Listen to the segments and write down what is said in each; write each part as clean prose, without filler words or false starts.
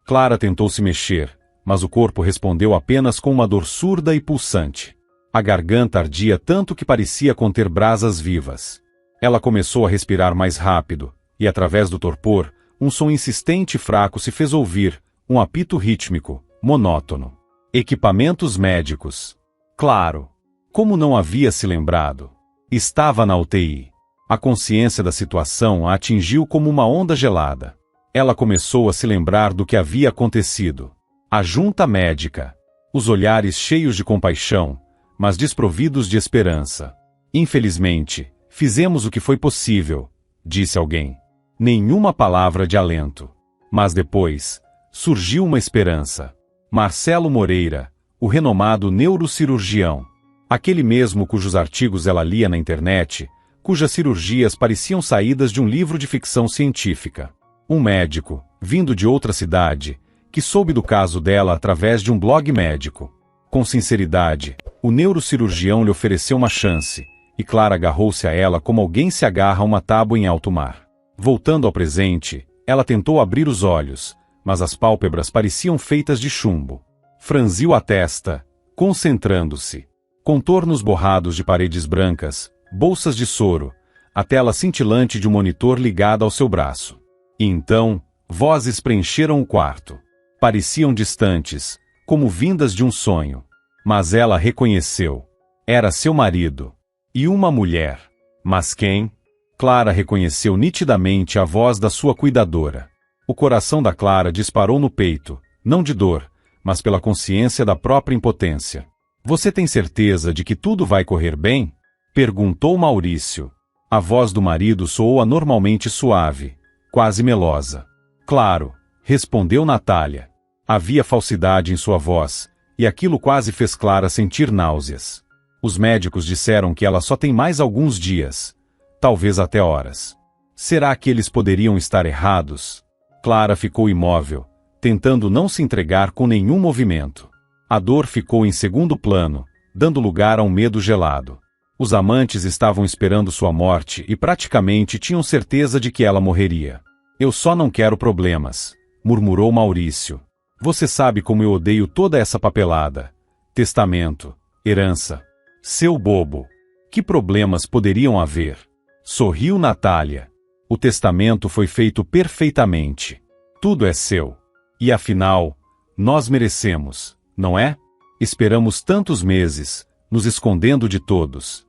Clara tentou se mexer, mas o corpo respondeu apenas com uma dor surda e pulsante. A garganta ardia tanto que parecia conter brasas vivas. Ela começou a respirar mais rápido, e através do torpor, um som insistente e fraco se fez ouvir, um apito rítmico, monótono. Equipamentos médicos. Claro. Como não havia se lembrado? Estava na UTI. A consciência da situação a atingiu como uma onda gelada. Ela começou a se lembrar do que havia acontecido. A junta médica. Os olhares cheios de compaixão, mas desprovidos de esperança. Infelizmente, fizemos o que foi possível, disse alguém. Nenhuma palavra de alento. Mas depois, surgiu uma esperança. Marcelo Moreira, o renomado neurocirurgião. Aquele mesmo cujos artigos ela lia na internet, cujas cirurgias pareciam saídas de um livro de ficção científica. Um médico, vindo de outra cidade, que soube do caso dela através de um blog médico. Com sinceridade, o neurocirurgião lhe ofereceu uma chance, e Clara agarrou-se a ela como alguém se agarra a uma tábua em alto mar. Voltando ao presente, ela tentou abrir os olhos, mas as pálpebras pareciam feitas de chumbo. Franziu a testa, concentrando-se. Contornos borrados de paredes brancas, bolsas de soro, a tela cintilante de um monitor ligada ao seu braço. E então, vozes preencheram o quarto. Pareciam distantes, como vindas de um sonho. Mas ela reconheceu. Era seu marido. E uma mulher. Mas quem? Clara reconheceu nitidamente a voz da sua cuidadora. O coração da Clara disparou no peito, não de dor, mas pela consciência da própria impotência. Você tem certeza de que tudo vai correr bem? Perguntou Maurício. A voz do marido soou anormalmente suave, quase melosa. Claro, respondeu Natália. Havia falsidade em sua voz, e aquilo quase fez Clara sentir náuseas. Os médicos disseram que ela só tem mais alguns dias, talvez até horas. Será que eles poderiam estar errados? Clara ficou imóvel, tentando não se entregar com nenhum movimento. A dor ficou em segundo plano, dando lugar a um medo gelado. Os amantes estavam esperando sua morte e praticamente tinham certeza de que ela morreria. Eu só não quero problemas, murmurou Maurício. Você sabe como eu odeio toda essa papelada. Testamento, herança. Seu bobo. Que problemas poderiam haver? Sorriu Natália. O testamento foi feito perfeitamente. Tudo é seu. E afinal, nós merecemos. Não é? Esperamos tantos meses, nos escondendo de todos.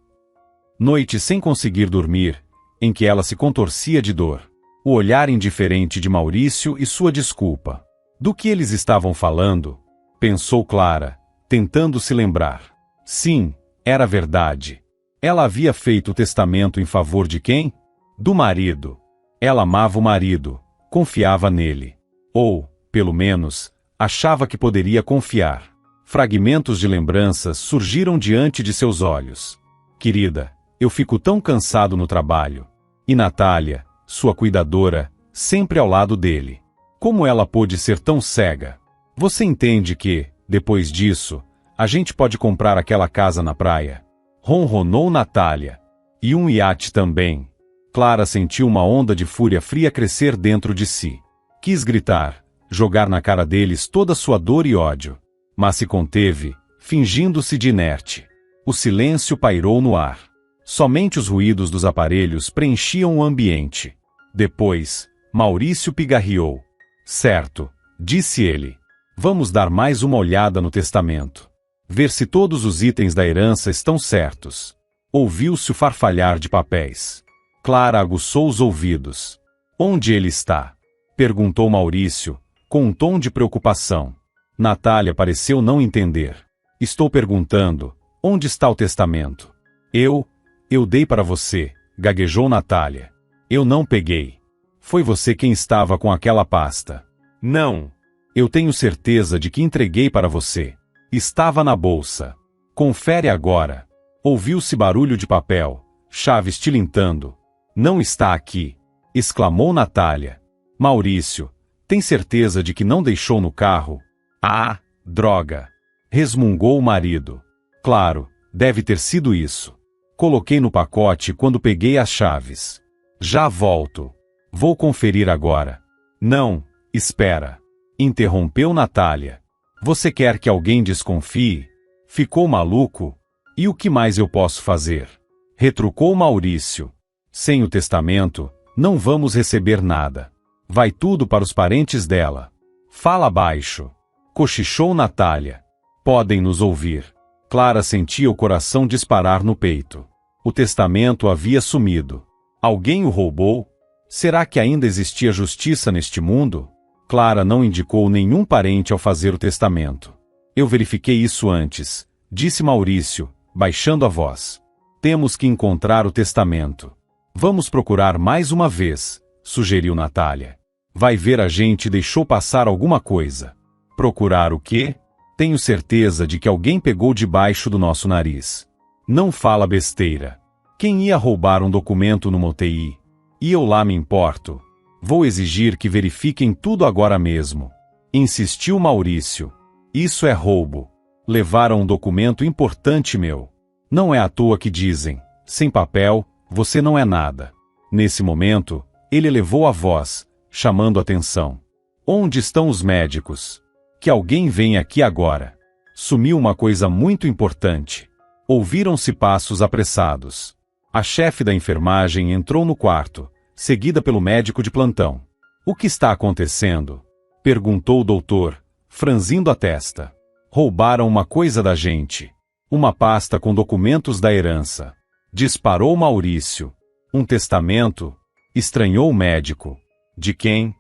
Noite sem conseguir dormir, em que ela se contorcia de dor. O olhar indiferente de Maurício e sua desculpa. Do que eles estavam falando? Pensou Clara, tentando se lembrar. Sim, era verdade. Ela havia feito o testamento em favor de quem? Do marido. Ela amava o marido, confiava nele. Ou, pelo menos, achava que poderia confiar. Fragmentos de lembranças surgiram diante de seus olhos. Querida, eu fico tão cansado no trabalho. E Natália, sua cuidadora, sempre ao lado dele. Como ela pôde ser tão cega? Você entende que, depois disso, a gente pode comprar aquela casa na praia? Ronronou Natália. E um iate também. Clara sentiu uma onda de fúria fria crescer dentro de si. Quis gritar, jogar na cara deles toda sua dor e ódio. Mas se conteve, fingindo-se de inerte. O silêncio pairou no ar. Somente os ruídos dos aparelhos preenchiam o ambiente. Depois, Maurício pigarreou. Certo, disse ele. Vamos dar mais uma olhada no testamento. Ver se todos os itens da herança estão certos. Ouviu-se o farfalhar de papéis. Clara aguçou os ouvidos. Onde ele está? Perguntou Maurício, com um tom de preocupação. Natália pareceu não entender. Estou perguntando, onde está o testamento? Eu dei para você, gaguejou Natália. Eu não peguei. Foi você quem estava com aquela pasta. Não. Eu tenho certeza de que entreguei para você. Estava na bolsa. Confere agora. Ouviu-se barulho de papel, chaves tilintando. Não está aqui, exclamou Natália. Maurício, tem certeza de que não deixou no carro? Ah, droga! Resmungou o marido. Claro, deve ter sido isso. Coloquei no pacote quando peguei as chaves. Já volto. Vou conferir agora. Não, espera. Interrompeu Natália. Você quer que alguém desconfie? Ficou maluco? E o que mais eu posso fazer? Retrucou Maurício. Sem o testamento, não vamos receber nada. Vai tudo para os parentes dela. Fala baixo. Cochichou Natália. Podem nos ouvir. Clara sentia o coração disparar no peito. O testamento havia sumido. Alguém o roubou? Será que ainda existia justiça neste mundo? Clara não indicou nenhum parente ao fazer o testamento. Eu verifiquei isso antes, disse Maurício, baixando a voz. Temos que encontrar o testamento. Vamos procurar mais uma vez, sugeriu Natália. Vai ver, a gente deixou passar alguma coisa. Procurar o quê? Tenho certeza de que alguém pegou debaixo do nosso nariz. Não fala besteira. Quem ia roubar um documento no UTI? E eu lá me importo. Vou exigir que verifiquem tudo agora mesmo. Insistiu Maurício. Isso é roubo. Levaram um documento importante meu. Não é à toa que dizem, sem papel, você não é nada. Nesse momento, ele elevou a voz, chamando atenção. Onde estão os médicos? Que alguém venha aqui agora. Sumiu uma coisa muito importante. Ouviram-se passos apressados. A chefe da enfermagem entrou no quarto, seguida pelo médico de plantão. O que está acontecendo? Perguntou o doutor, franzindo a testa. Roubaram uma coisa da gente. Uma pasta com documentos da herança. Disparou Maurício. Um testamento? Estranhou o médico. De quem?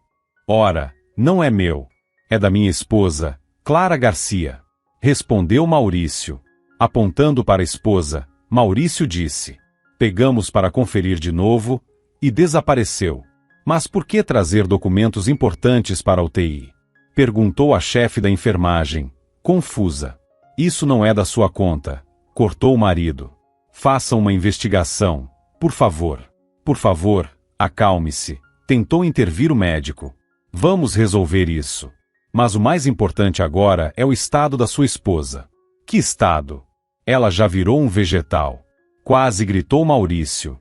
Ora, não é meu. É da minha esposa, Clara Garcia. Respondeu Maurício. Apontando para a esposa, Maurício disse. Pegamos para conferir de novo, e desapareceu. Mas por que trazer documentos importantes para a UTI? Perguntou a chefe da enfermagem, confusa. Isso não é da sua conta, cortou o marido. Faça uma investigação, por favor. Por favor, acalme-se, tentou intervir o médico. Vamos resolver isso. Mas o mais importante agora é o estado da sua esposa. Que estado? Ela já virou um vegetal. Quase gritou Maurício.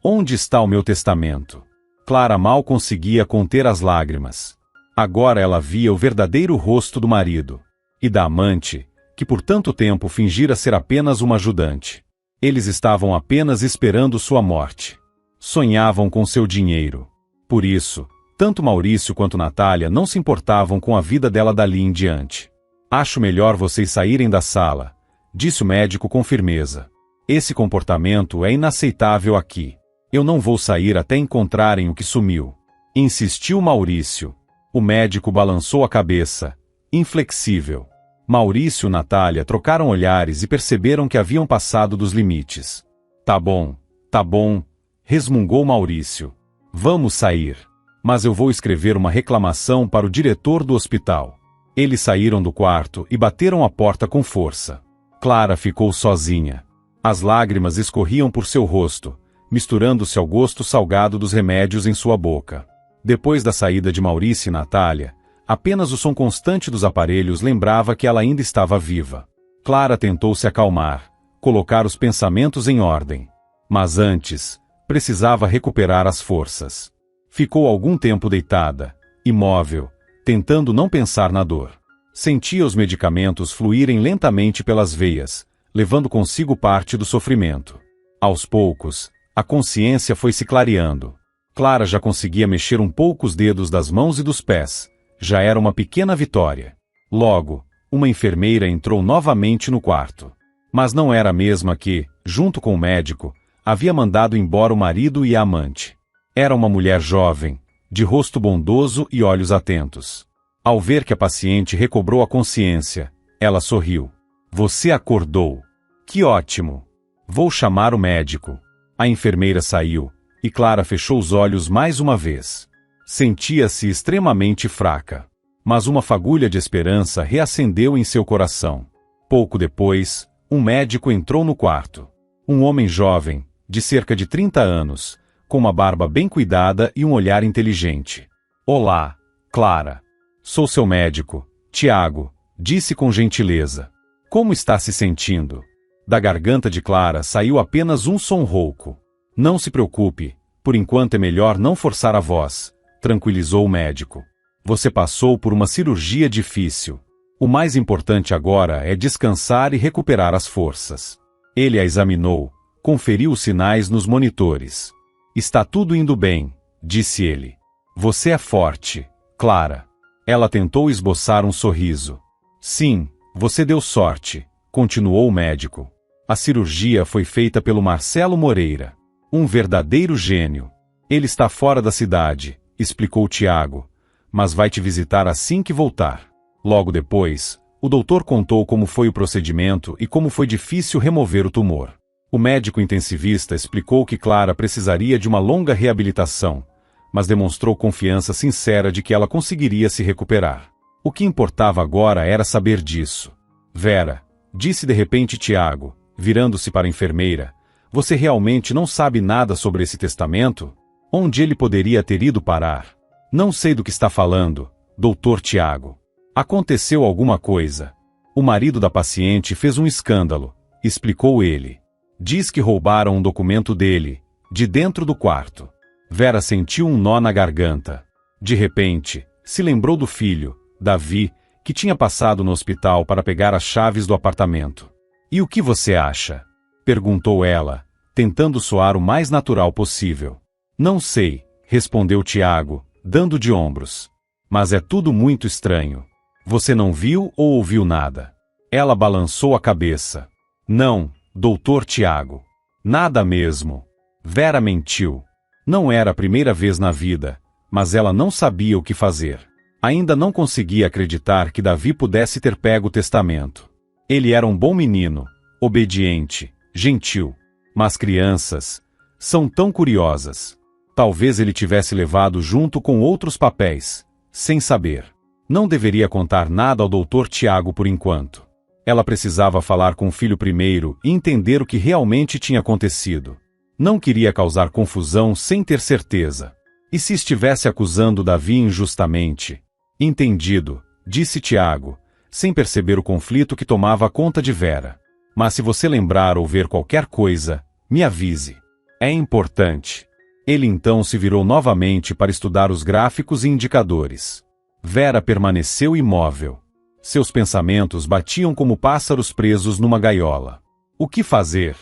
Onde está o meu testamento? Clara mal conseguia conter as lágrimas. Agora ela via o verdadeiro rosto do marido. E da amante, que por tanto tempo fingira ser apenas uma ajudante. Eles estavam apenas esperando sua morte. Sonhavam com seu dinheiro. Por isso, tanto Maurício quanto Natália não se importavam com a vida dela dali em diante. Acho melhor vocês saírem da sala, disse o médico com firmeza. Esse comportamento é inaceitável aqui. Eu não vou sair até encontrarem o que sumiu. Insistiu Maurício. O médico balançou a cabeça, inflexível. Maurício e Natália trocaram olhares e perceberam que haviam passado dos limites. Tá bom, resmungou Maurício. Vamos sair. Mas eu vou escrever uma reclamação para o diretor do hospital. Eles saíram do quarto e bateram a porta com força. Clara ficou sozinha. As lágrimas escorriam por seu rosto, misturando-se ao gosto salgado dos remédios em sua boca. Depois da saída de Maurício e Natália, apenas o som constante dos aparelhos lembrava que ela ainda estava viva. Clara tentou se acalmar, colocar os pensamentos em ordem. Mas antes, precisava recuperar as forças. Ficou algum tempo deitada, imóvel, tentando não pensar na dor. Sentia os medicamentos fluírem lentamente pelas veias, levando consigo parte do sofrimento. Aos poucos, a consciência foi se clareando. Clara já conseguia mexer um pouco os dedos das mãos e dos pés. Já era uma pequena vitória. Logo, uma enfermeira entrou novamente no quarto. Mas não era a mesma que, junto com o médico, havia mandado embora o marido e a amante. Era uma mulher jovem, de rosto bondoso e olhos atentos. Ao ver que a paciente recobrou a consciência, ela sorriu. Você acordou. Que ótimo. Vou chamar o médico. A enfermeira saiu, e Clara fechou os olhos mais uma vez. Sentia-se extremamente fraca. Mas uma fagulha de esperança reacendeu em seu coração. Pouco depois, um médico entrou no quarto. Um homem jovem, de cerca de 30 anos, com uma barba bem cuidada e um olhar inteligente. Olá, Clara. Sou seu médico, Tiago, disse com gentileza. Como está se sentindo? Da garganta de Clara saiu apenas um som rouco. Não se preocupe, por enquanto é melhor não forçar a voz, tranquilizou o médico. Você passou por uma cirurgia difícil. O mais importante agora é descansar e recuperar as forças. Ele a examinou, conferiu os sinais nos monitores. Está tudo indo bem, disse ele. Você é forte, Clara. Ela tentou esboçar um sorriso. Sim, você deu sorte, continuou o médico. A cirurgia foi feita pelo Marcelo Moreira. Um verdadeiro gênio. Ele está fora da cidade, explicou Tiago, mas vai te visitar assim que voltar. Logo depois, o doutor contou como foi o procedimento e como foi difícil remover o tumor. O médico intensivista explicou que Clara precisaria de uma longa reabilitação, mas demonstrou confiança sincera de que ela conseguiria se recuperar. O que importava agora era saber disso. Vera, disse de repente Tiago, virando-se para a enfermeira, você realmente não sabe nada sobre esse testamento? Onde ele poderia ter ido parar? Não sei do que está falando, doutor Tiago. Aconteceu alguma coisa. O marido da paciente fez um escândalo, explicou ele. Diz que roubaram um documento dele, de dentro do quarto. Vera sentiu um nó na garganta. De repente, se lembrou do filho, Davi, que tinha passado no hospital para pegar as chaves do apartamento. E o que você acha? Perguntou ela, tentando soar o mais natural possível. Não sei, respondeu Tiago, dando de ombros. Mas é tudo muito estranho. Você não viu ou ouviu nada? Ela balançou a cabeça. Não, doutor Tiago. Nada mesmo. Vera mentiu. Não era a primeira vez na vida, mas ela não sabia o que fazer. Ainda não conseguia acreditar que Davi pudesse ter pego o testamento. Ele era um bom menino, obediente, gentil. Mas crianças são tão curiosas. Talvez ele tivesse levado junto com outros papéis, sem saber. Não deveria contar nada ao doutor Tiago por enquanto. Ela precisava falar com o filho primeiro e entender o que realmente tinha acontecido. Não queria causar confusão sem ter certeza. E se estivesse acusando Davi injustamente? Entendido, disse Tiago, sem perceber o conflito que tomava conta de Vera. Mas se você lembrar ou ver qualquer coisa, me avise. É importante. Ele então se virou novamente para estudar os gráficos e indicadores. Vera permaneceu imóvel. Seus pensamentos batiam como pássaros presos numa gaiola. O que fazer?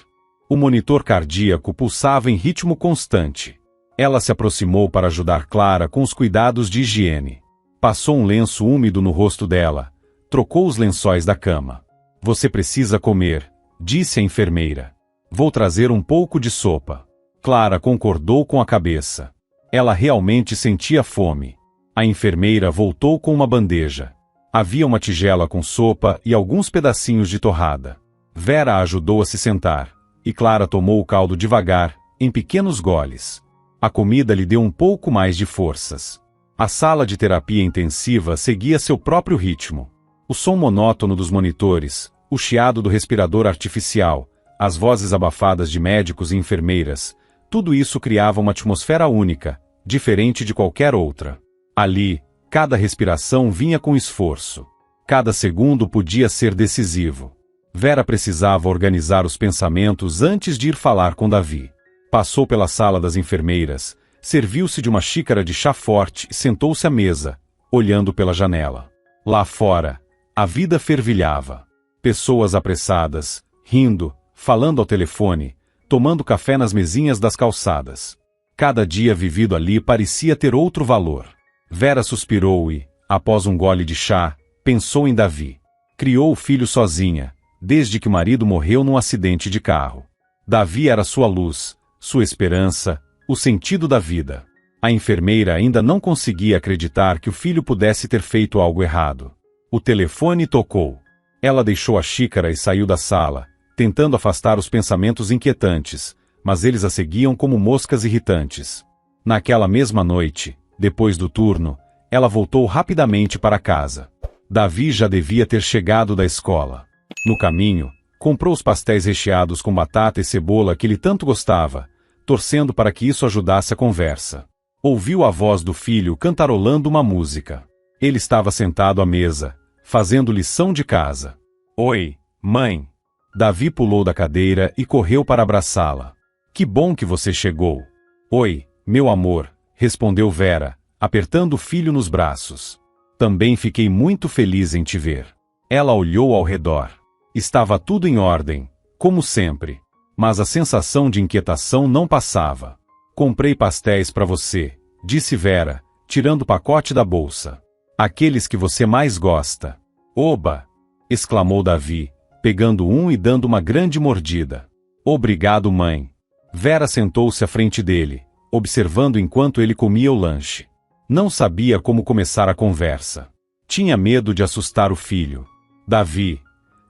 O monitor cardíaco pulsava em ritmo constante. Ela se aproximou para ajudar Clara com os cuidados de higiene. Passou um lenço úmido no rosto dela. Trocou os lençóis da cama. Você precisa comer, disse a enfermeira. Vou trazer um pouco de sopa. Clara concordou com a cabeça. Ela realmente sentia fome. A enfermeira voltou com uma bandeja. Havia uma tigela com sopa e alguns pedacinhos de torrada. Vera a ajudou a se sentar, e Clara tomou o caldo devagar, em pequenos goles. A comida lhe deu um pouco mais de forças. A sala de terapia intensiva seguia seu próprio ritmo. O som monótono dos monitores, o chiado do respirador artificial, as vozes abafadas de médicos e enfermeiras, tudo isso criava uma atmosfera única, diferente de qualquer outra. Ali, cada respiração vinha com esforço. Cada segundo podia ser decisivo. Vera precisava organizar os pensamentos antes de ir falar com Davi. Passou pela sala das enfermeiras, serviu-se de uma xícara de chá forte e sentou-se à mesa, olhando pela janela. Lá fora, a vida fervilhava. Pessoas apressadas, rindo, falando ao telefone, tomando café nas mesinhas das calçadas. Cada dia vivido ali parecia ter outro valor. Vera suspirou e, após um gole de chá, pensou em Davi. Criou o filho sozinha, desde que o marido morreu num acidente de carro. Davi era sua luz, sua esperança, o sentido da vida. A enfermeira ainda não conseguia acreditar que o filho pudesse ter feito algo errado. O telefone tocou. Ela deixou a xícara e saiu da sala, tentando afastar os pensamentos inquietantes, mas eles a seguiam como moscas irritantes. Naquela mesma noite, depois do turno, ela voltou rapidamente para casa. Davi já devia ter chegado da escola. No caminho, comprou os pastéis recheados com batata e cebola que ele tanto gostava, torcendo para que isso ajudasse a conversa. Ouviu a voz do filho cantarolando uma música. Ele estava sentado à mesa, fazendo lição de casa. Oi, mãe. Davi pulou da cadeira e correu para abraçá-la. Que bom que você chegou. Oi, meu amor, respondeu Vera, apertando o filho nos braços. Também fiquei muito feliz em te ver. Ela olhou ao redor. Estava tudo em ordem, como sempre. Mas a sensação de inquietação não passava. Comprei pastéis para você, disse Vera, tirando o pacote da bolsa. Aqueles que você mais gosta. Oba! Exclamou Davi, pegando um e dando uma grande mordida. Obrigado, mãe. Vera sentou-se à frente dele, observando enquanto ele comia o lanche. Não sabia como começar a conversa. Tinha medo de assustar o filho. Davi,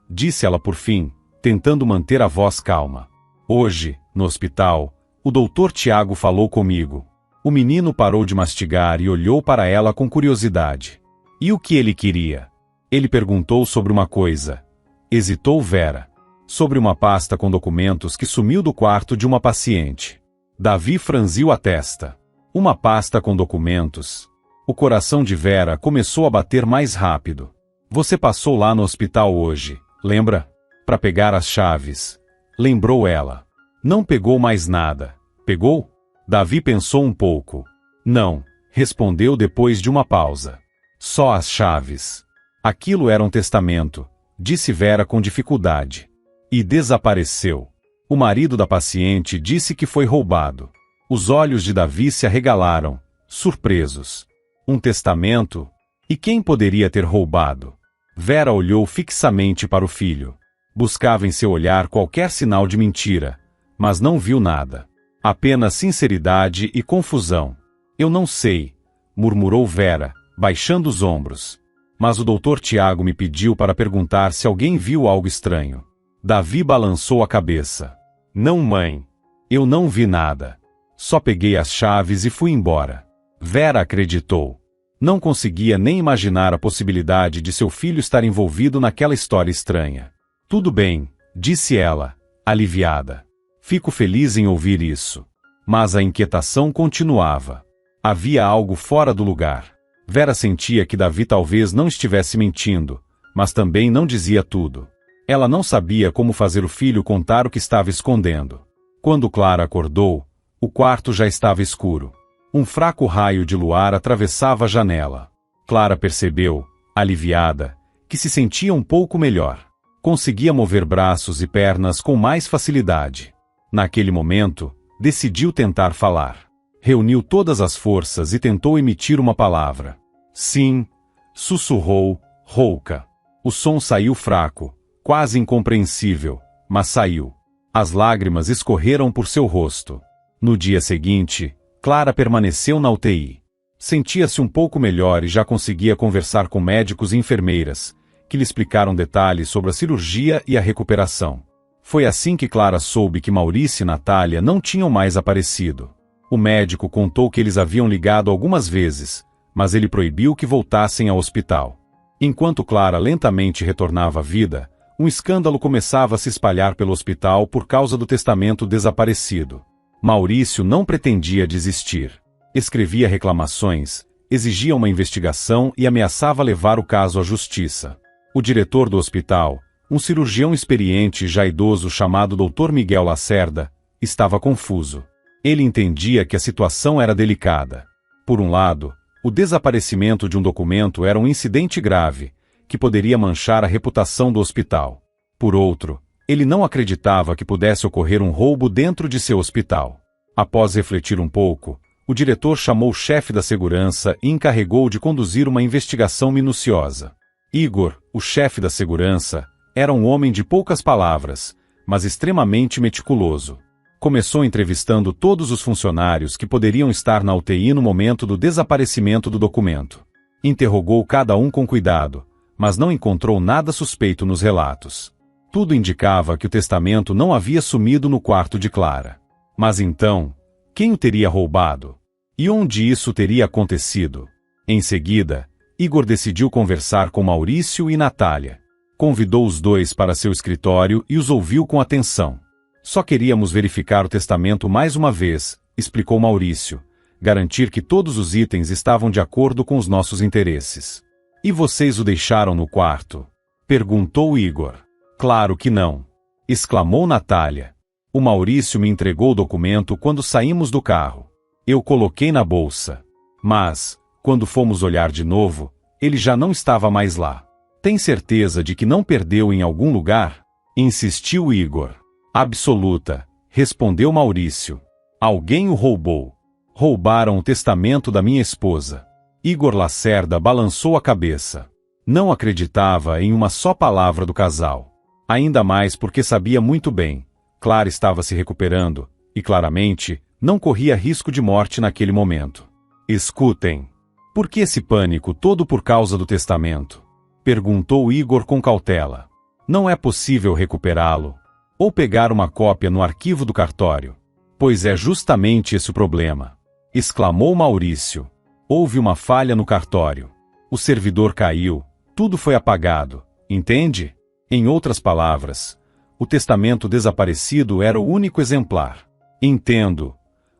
disse ela por fim, tentando manter a voz calma. Hoje, no hospital, o Dr. Tiago falou comigo. O menino parou de mastigar e olhou para ela com curiosidade. E o que ele queria? Ele perguntou sobre uma coisa. Hesitou Vera. Sobre uma pasta com documentos que sumiu do quarto de uma paciente. Davi franziu a testa. Uma pasta com documentos. O coração de Vera começou a bater mais rápido. Você passou lá no hospital hoje, lembra? Para pegar as chaves. Lembrou ela. Não pegou mais nada. Pegou? Davi pensou um pouco. Não, respondeu depois de uma pausa. Só as chaves. Aquilo era um testamento, disse Vera com dificuldade. E desapareceu. O marido da paciente disse que foi roubado. Os olhos de Davi se arregalaram, surpresos. Um testamento? E quem poderia ter roubado? Vera olhou fixamente para o filho. Buscava em seu olhar qualquer sinal de mentira, mas não viu nada. Apenas sinceridade e confusão. Eu não sei, murmurou Vera, baixando os ombros. Mas o Dr. Tiago me pediu para perguntar se alguém viu algo estranho. Davi balançou a cabeça. Não, mãe. Eu não vi nada. Só peguei as chaves e fui embora. Vera acreditou. Não conseguia nem imaginar a possibilidade de seu filho estar envolvido naquela história estranha. Tudo bem, disse ela, aliviada. Fico feliz em ouvir isso. Mas a inquietação continuava. Havia algo fora do lugar. Vera sentia que Davi talvez não estivesse mentindo, mas também não dizia tudo. Ela não sabia como fazer o filho contar o que estava escondendo. Quando Clara acordou, o quarto já estava escuro. Um fraco raio de luar atravessava a janela. Clara percebeu, aliviada, que se sentia um pouco melhor. Conseguia mover braços e pernas com mais facilidade. Naquele momento, decidiu tentar falar. Reuniu todas as forças e tentou emitir uma palavra. Sim, sussurrou, rouca. O som saiu fraco, quase incompreensível, mas saiu. As lágrimas escorreram por seu rosto. No dia seguinte, Clara permaneceu na UTI. Sentia-se um pouco melhor e já conseguia conversar com médicos e enfermeiras, que lhe explicaram detalhes sobre a cirurgia e a recuperação. Foi assim que Clara soube que Maurício e Natália não tinham mais aparecido. O médico contou que eles haviam ligado algumas vezes, mas ele proibiu que voltassem ao hospital. Enquanto Clara lentamente retornava à vida, um escândalo começava a se espalhar pelo hospital por causa do testamento desaparecido. Maurício não pretendia desistir. Escrevia reclamações, exigia uma investigação e ameaçava levar o caso à justiça. O diretor do hospital, um cirurgião experiente já idoso chamado Dr. Miguel Lacerda, estava confuso. Ele entendia que a situação era delicada. Por um lado, o desaparecimento de um documento era um incidente grave, que poderia manchar a reputação do hospital. Por outro, ele não acreditava que pudesse ocorrer um roubo dentro de seu hospital. Após refletir um pouco, o diretor chamou o chefe da segurança e encarregou de conduzir uma investigação minuciosa. Igor, o chefe da segurança, era um homem de poucas palavras, mas extremamente meticuloso. Começou entrevistando todos os funcionários que poderiam estar na UTI no momento do desaparecimento do documento. Interrogou cada um com cuidado, mas não encontrou nada suspeito nos relatos. Tudo indicava que o testamento não havia sumido no quarto de Clara. Mas então, quem o teria roubado? E onde isso teria acontecido? Em seguida, Igor decidiu conversar com Maurício e Natália. Convidou os dois para seu escritório e os ouviu com atenção. Só queríamos verificar o testamento mais uma vez, explicou Maurício, garantir que todos os itens estavam de acordo com os nossos interesses. E vocês o deixaram no quarto? Perguntou Igor. Claro que não, exclamou Natália. O Maurício me entregou o documento quando saímos do carro. Eu coloquei na bolsa. Mas, Quando fomos olhar de novo, ele já não estava mais lá. Tem certeza de que não perdeu em algum lugar? Insistiu Igor. Absoluta, respondeu Maurício. Alguém o roubou. Roubaram o testamento da minha esposa. Igor Lacerda balançou a cabeça. Não acreditava em uma só palavra do casal. Ainda mais porque sabia muito bem. Clara estava se recuperando, e claramente, não corria risco de morte naquele momento. Escutem. Por que esse pânico todo por causa do testamento? Perguntou Igor com cautela. Não é possível recuperá-lo? Ou pegar uma cópia no arquivo do cartório? Pois é justamente esse o problema. Exclamou Maurício. Houve uma falha no cartório. O servidor caiu, tudo foi apagado, entende? Em outras palavras, o testamento desaparecido era o único exemplar. Entendo,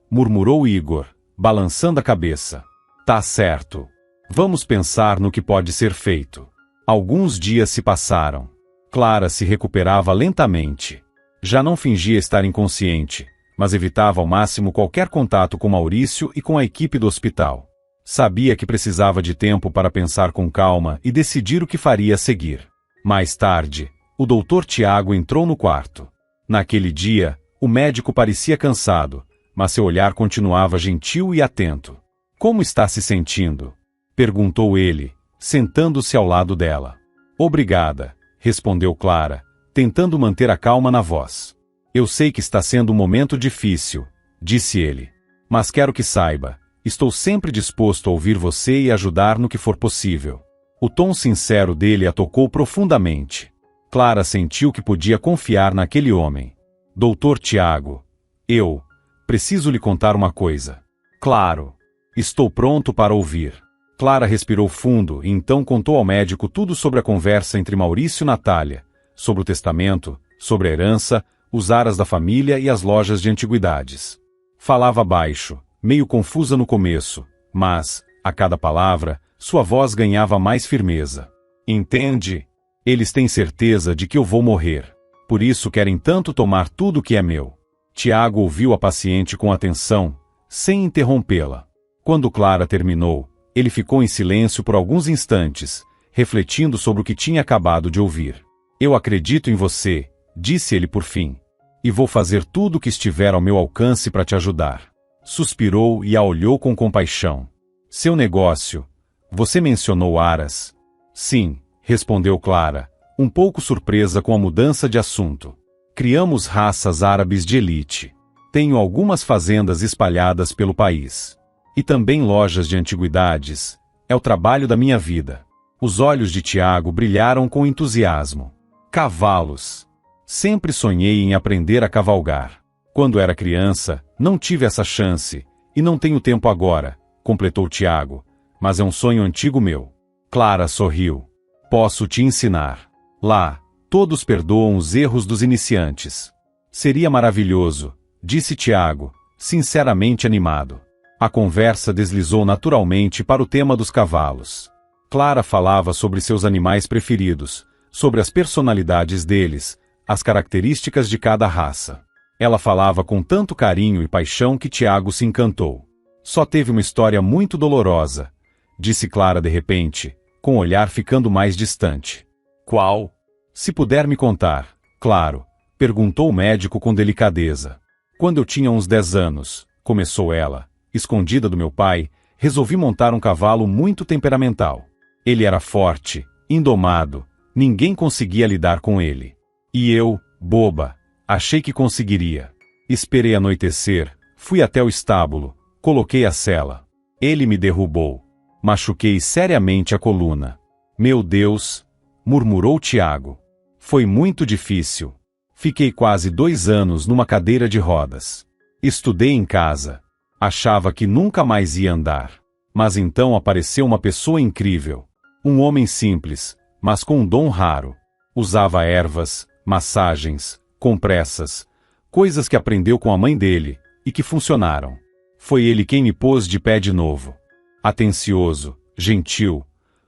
murmurou Igor, balançando a cabeça. Tá certo. Vamos pensar no que pode ser feito. Alguns dias se passaram. Clara se recuperava lentamente. Já não fingia estar inconsciente, mas evitava ao máximo qualquer contato com Maurício e com a equipe do hospital. Sabia que precisava de tempo para pensar com calma e decidir o que faria a seguir. Mais tarde, o Dr. Tiago entrou no quarto. Naquele dia, o médico parecia cansado, mas seu olhar continuava gentil e atento. Como está se sentindo? Perguntou ele, sentando-se ao lado dela. Obrigada, respondeu Clara, tentando manter a calma na voz. Eu sei que está sendo um momento difícil, disse ele. Mas quero que saiba, estou sempre disposto a ouvir você e ajudar no que for possível. O tom sincero dele a tocou profundamente. Clara sentiu que podia confiar naquele homem. Doutor Tiago, eu preciso lhe contar uma coisa. Claro. Estou pronto para ouvir. Clara respirou fundo e então contou ao médico tudo sobre a conversa entre Maurício e Natália, sobre o testamento, sobre a herança, os aras da família e as lojas de antiguidades. Falava baixo, meio confusa no começo, mas, a cada palavra, sua voz ganhava mais firmeza. Entende? Eles têm certeza de que eu vou morrer. Por isso querem tanto tomar tudo que é meu. Tiago ouviu a paciente com atenção, sem interrompê-la. Quando Clara terminou, ele ficou em silêncio por alguns instantes, refletindo sobre o que tinha acabado de ouvir. Eu acredito em você, disse ele por fim. E vou fazer tudo o que estiver ao meu alcance para te ajudar. Suspirou e a olhou com compaixão. Seu negócio. Você mencionou aras? Sim, respondeu Clara, um pouco surpresa com a mudança de assunto. Criamos raças árabes de elite. Tenho algumas fazendas espalhadas pelo país. E também lojas de antiguidades. É o trabalho da minha vida. Os olhos de Tiago brilharam com entusiasmo. Cavalos. Sempre sonhei em aprender a cavalgar. Quando era criança, não tive essa chance, e não tenho tempo agora, completou Tiago, mas é um sonho antigo meu. Clara sorriu. Posso te ensinar. Lá, todos perdoam os erros dos iniciantes. Seria maravilhoso, disse Tiago, sinceramente animado. A conversa deslizou naturalmente para o tema dos cavalos. Clara falava sobre seus animais preferidos, sobre as personalidades deles, as características de cada raça. Ela falava com tanto carinho e paixão que Tiago se encantou. Só teve uma história muito dolorosa, disse Clara de repente, com o olhar ficando mais distante. Qual? Se puder me contar, claro, perguntou o médico com delicadeza. Quando eu tinha uns 10 anos, começou ela, escondida do meu pai, resolvi montar um cavalo muito temperamental. Ele era forte, indomado, ninguém conseguia lidar com ele. E eu, boba, achei que conseguiria. Esperei anoitecer, fui até o estábulo, coloquei a sela. Ele me derrubou. Machuquei seriamente a coluna. Meu Deus, murmurou Tiago. Foi muito difícil. Fiquei quase 2 anos numa cadeira de rodas. Estudei em casa. Achava que nunca mais ia andar. Mas então apareceu uma pessoa incrível. Um homem simples, mas com um dom raro. Usava ervas, massagens, compressas, coisas que aprendeu com a mãe dele, e que funcionaram. Foi ele quem me pôs de pé de novo. Atencioso, gentil,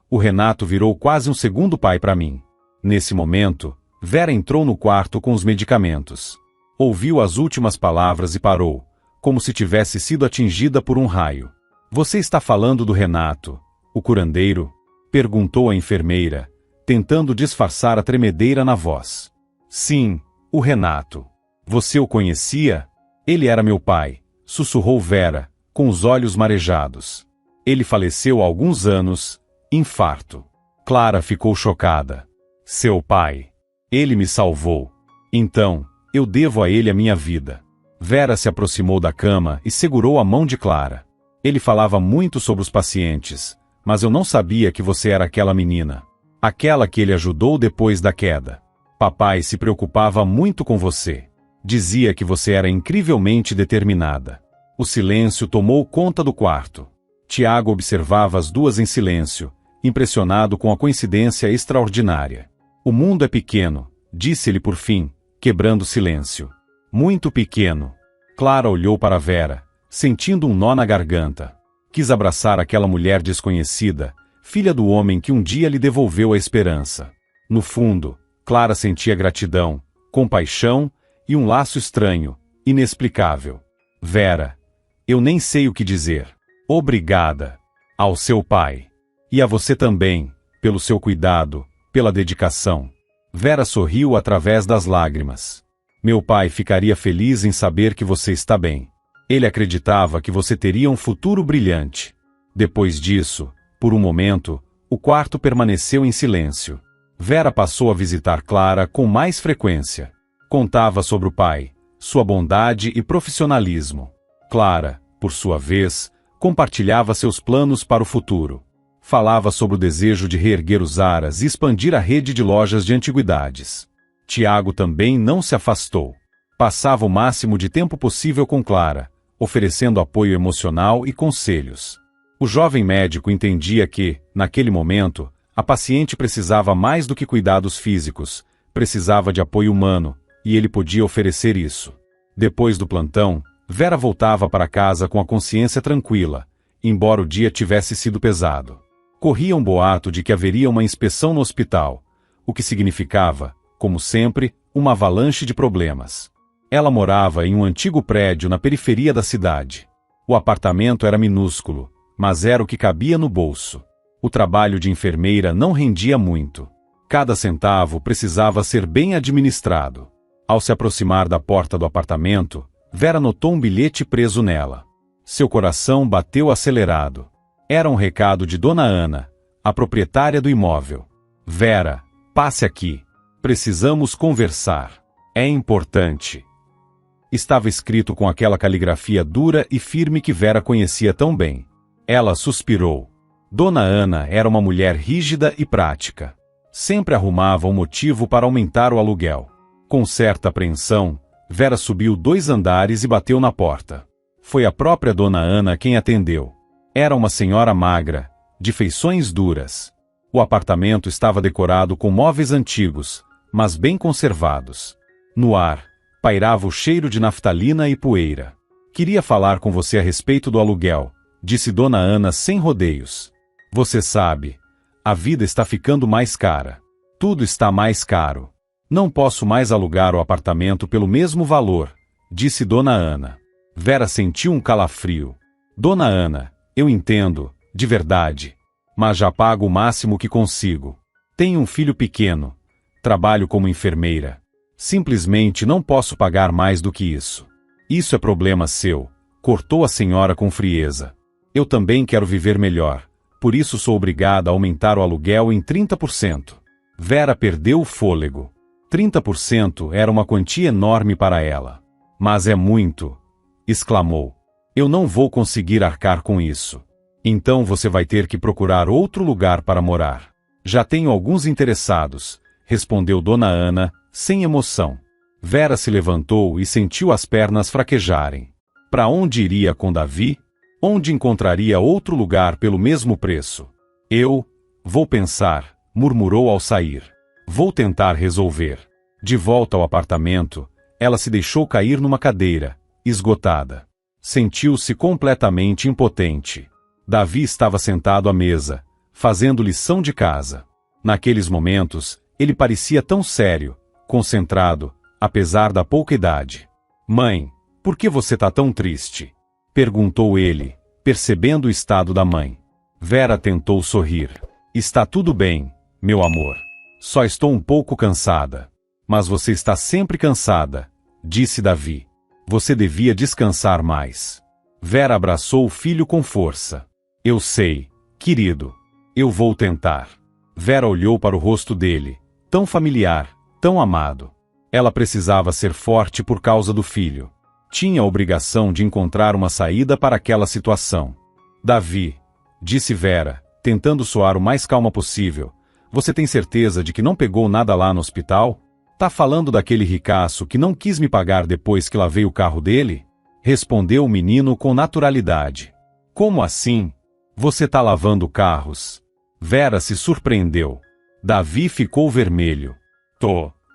o Renato virou quase um segundo pai para mim. Nesse momento, Vera entrou no quarto com os medicamentos. Ouviu as últimas palavras e parou, como se tivesse sido atingida por um raio. Você está falando do Renato, o curandeiro? Perguntou a enfermeira, tentando disfarçar a tremedeira na voz. Sim, o Renato. Você o conhecia? Ele era meu pai, sussurrou Vera, com os olhos marejados. Ele faleceu há alguns anos, infarto. Clara ficou chocada. Seu pai. Ele me salvou. Então, eu devo a ele a minha vida. Vera se aproximou da cama e segurou a mão de Clara. Ele falava muito sobre os pacientes, mas eu não sabia que você era aquela menina. Aquela que ele ajudou depois da queda. Papai se preocupava muito com você. Dizia que você era incrivelmente determinada. O silêncio tomou conta do quarto. Tiago observava as duas em silêncio, impressionado com a coincidência extraordinária. O mundo é pequeno, disse-lhe por fim, quebrando o silêncio. Muito pequeno. Clara olhou para Vera, sentindo um nó na garganta. Quis abraçar aquela mulher desconhecida, filha do homem que um dia lhe devolveu a esperança. No fundo, Clara sentia gratidão, compaixão e um laço estranho, inexplicável. Vera, eu nem sei o que dizer. Obrigada. Ao seu pai. E a você também, pelo seu cuidado, pela dedicação. Vera sorriu através das lágrimas. Meu pai ficaria feliz em saber que você está bem. Ele acreditava que você teria um futuro brilhante. Depois disso, por um momento, o quarto permaneceu em silêncio. Vera passou a visitar Clara com mais frequência. Contava sobre o pai, sua bondade e profissionalismo. Clara, por sua vez, compartilhava seus planos para o futuro. Falava sobre o desejo de reerguer os Aras e expandir a rede de lojas de antiguidades. Tiago também não se afastou. Passava o máximo de tempo possível com Clara, oferecendo apoio emocional e conselhos. O jovem médico entendia que, naquele momento, a paciente precisava mais do que cuidados físicos, precisava de apoio humano, e ele podia oferecer isso. Depois do plantão, Vera voltava para casa com a consciência tranquila, embora o dia tivesse sido pesado. Corria um boato de que haveria uma inspeção no hospital, o que significava, como sempre, uma avalanche de problemas. Ela morava em um antigo prédio na periferia da cidade. O apartamento era minúsculo, mas era o que cabia no bolso. O trabalho de enfermeira não rendia muito. Cada centavo precisava ser bem administrado. Ao se aproximar da porta do apartamento, Vera notou um bilhete preso nela. Seu coração bateu acelerado. Era um recado de Dona Ana, a proprietária do imóvel. Vera, passe aqui. Precisamos conversar. É importante. Estava escrito com aquela caligrafia dura e firme que Vera conhecia tão bem. Ela suspirou. Dona Ana era uma mulher rígida e prática. Sempre arrumava um motivo para aumentar o aluguel. Com certa apreensão, Vera subiu 2 andares e bateu na porta. Foi a própria Dona Ana quem atendeu. Era uma senhora magra, de feições duras. O apartamento estava decorado com móveis antigos, mas bem conservados. No ar, pairava o cheiro de naftalina e poeira. Queria falar com você a respeito do aluguel, disse Dona Ana sem rodeios. Você sabe, a vida está ficando mais cara. Tudo está mais caro. Não posso mais alugar o apartamento pelo mesmo valor, disse Dona Ana. Vera sentiu um calafrio. Dona Ana, eu entendo, de verdade. Mas já pago o máximo que consigo. Tenho um filho pequeno. Trabalho como enfermeira. Simplesmente não posso pagar mais do que isso. Isso é problema seu, cortou a senhora com frieza. Eu também quero viver melhor, por isso sou obrigada a aumentar o aluguel em 30%. Vera perdeu o fôlego. 30% era uma quantia enorme para ela. Mas é muito, exclamou. Eu não vou conseguir arcar com isso. Então você vai ter que procurar outro lugar para morar. Já tenho alguns interessados, respondeu Dona Ana, sem emoção. Vera se levantou e sentiu as pernas fraquejarem. Para onde iria com Davi? Onde encontraria outro lugar pelo mesmo preço? Vou pensar, murmurou ao sair. Vou tentar resolver. De volta ao apartamento, ela se deixou cair numa cadeira, esgotada. Sentiu-se completamente impotente. Davi estava sentado à mesa, fazendo lição de casa. Naqueles momentos, ele parecia tão sério, concentrado, apesar da pouca idade. Mãe, por que você está tão triste? Perguntou ele, percebendo o estado da mãe. Vera tentou sorrir. Está tudo bem, meu amor. Só estou um pouco cansada. Mas você está sempre cansada, disse Davi. Você devia descansar mais. Vera abraçou o filho com força. Eu sei, querido. Eu vou tentar. Vera olhou para o rosto dele, tão familiar, tão amado. Ela precisava ser forte por causa do filho. Tinha a obrigação de encontrar uma saída para aquela situação. Davi, disse Vera, tentando soar o mais calma possível, você tem certeza de que não pegou nada lá no hospital? Tá falando daquele ricaço que não quis me pagar depois que lavei o carro dele? Respondeu o menino com naturalidade. Como assim? Você tá lavando carros? Vera se surpreendeu. Davi ficou vermelho.